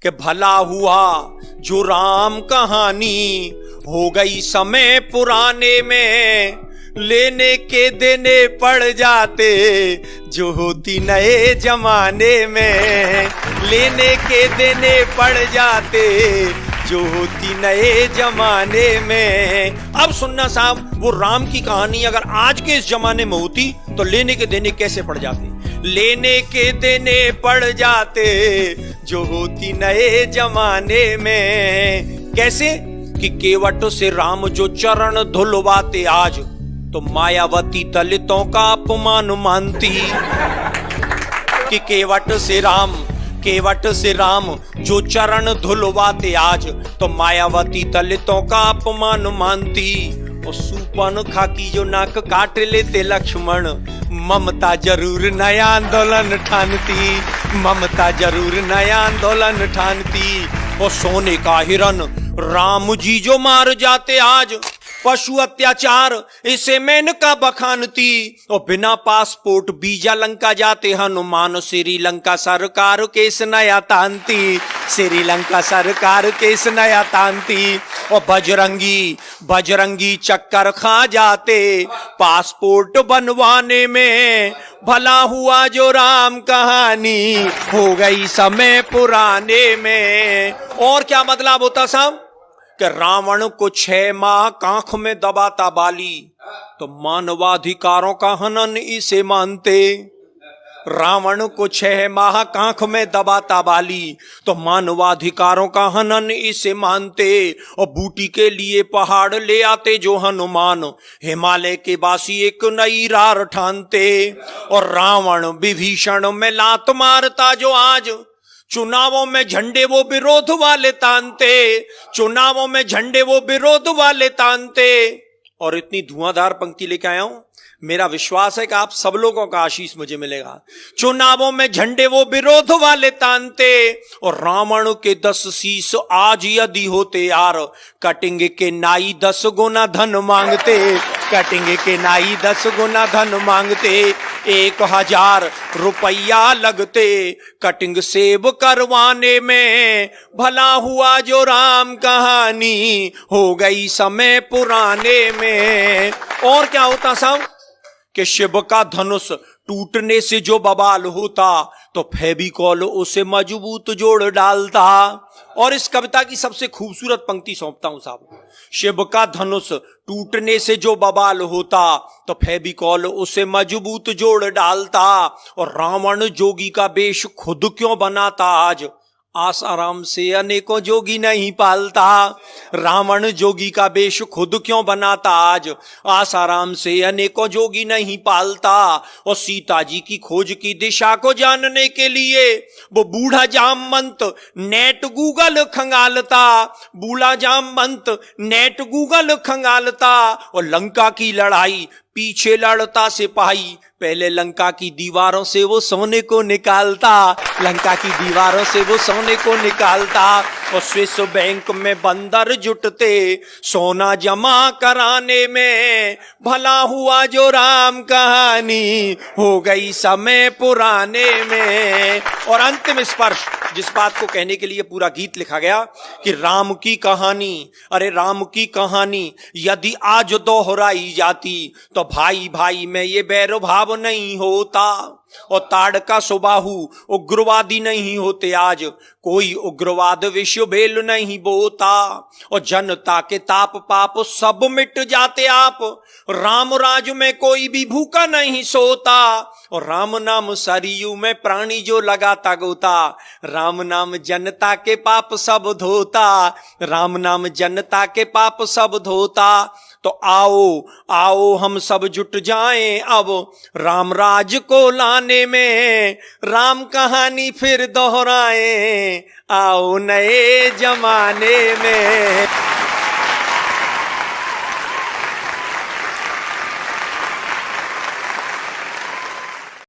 कि भला हुआ जो राम कहानी हो गई समय पुराने में, लेने के देने पड़ जाते जो होती नए जमाने में, लेने के देने पड़ जाते जो होती नए जमाने में। अब सुनना साहब, वो राम की कहानी अगर आज के इस जमाने में होती तो लेने के देने कैसे पड़ जाते? लेने के देने पड़ जाते जो होती नए जमाने में। कैसे? कि केवट से राम जो चरण धुलवाते आज, तो मायावती दलितों का अपमान मानती। कि केवट से राम जो चरण धुलवाते आज, तो मायावती दलितों का अपमान मानती। और सूपन खाकी जो नाक काट लेते लक्ष्मण, ममता जरूर नया आंदोलन ठानती, ममता जरूर नया आंदोलन ठानती। और सोने का हिरन राम जी जो मार जाते आज, पशु अत्याचार इसे मेनका बखानती। और बिना पासपोर्ट वीजा लंका जाते हनुमान, श्रीलंका सरकार केस नया तानती, श्रीलंका सरकार केस नया तानती। और बजरंगी चक्कर खा जाते पासपोर्ट बनवाने में, भला हुआ जो राम कहानी हो गई समय पुराने में। और क्या मतलब होता साहब? कि रावण को 6 माह कांख में दबाता बाली, तो मानवाधिकारों का हनन इसे मानते। रावण को 6 माह कांख में दबाता बाली, तो मानवाधिकारों का हनन इसे मानते। और बूटी के लिए पहाड़ ले आते जो हनुमान, हिमालय के वासी एक नई रार ठानते। और रावण विभीषण में लात मारता जो आज, चुनावों में झंडे वो विरोध वाले तानते, चुनावों में झंडे वो विरोध वाले तानते। और इतनी धुआंधार पंक्ति लेके आया हूं, मेरा विश्वास है कि आप सब लोगों का आशीष मुझे मिलेगा। चुनावों में झंडे वो विरोध वाले तानते। और रावण के 10 शीश आज यदि होते यार, कटेंगे के नाई 10 गुना धन मांगते, कटेंगे के नाई 10 गुना धन मांगते। 1000 रुपया लगते कटिंग सेव करवाने में, भला हुआ जो राम कहानी हो गई समय पुराने में। और क्या होता साहब? कि शिव का धनुष टूटने से जो बवाल होता, तो फेविकॉल उसे मजबूत जोड़ डालता। और इस कविता की सबसे खूबसूरत पंक्ति सौंपता हूं साहब। शिव का धनुष टूटने से जो बवाल होता, तो फेविकॉल उसे मजबूत जोड़ डालता। और रावण जोगी का वेश खुद क्यों बनाता आज, आसाराम से अनेकों जोगी नहीं पालता। रावण जोगी का वेश खुद क्यों बनाता आज, आसाराम से अनेकों जोगी नहीं पालता। और सीता जी की खोज की दिशा को जानने के लिए वो बूढ़ा जामवंत नेट गूगल खंगालता, बूढ़ा जामवंत नेट गूगल खंगालता। और लंका की लड़ाई पीछे लड़ता सिपाही, पहले लंका की दीवारों से वो सोने को निकालता, लंका की दीवारों से वो सोने को निकालता। और स्विस बैंक में बंदर जुटते सोना जमा कराने में, भला हुआ जो राम कहानी हो गई समय पुराने में। और अंतिम स्पर्श, जिस बात को कहने के लिए पूरा गीत लिखा गया कि राम की कहानी, अरे राम की कहानी यदि आज दोहराई जाती, तो भाई भाई में ये बैर भाव नहीं होता। और ताड़का सुबाहु उग्रवादी नहीं होते आज, कोई उग्रवाद विश्व भेल नहीं बोता। और जनता के ताप पाप सब मिट जाते आप, राम राज में कोई भी भूखा नहीं सोता। और राम नाम सरयू में प्राणी जो लगाता गोता, राम नाम जनता के पाप सब धोता, राम नाम जनता के पाप सब धोता। तो आओ आओ हम सब जुट जाएं अब राम राज को लाने में, राम कहानी फिर दोहराएं आओ नए जमाने में।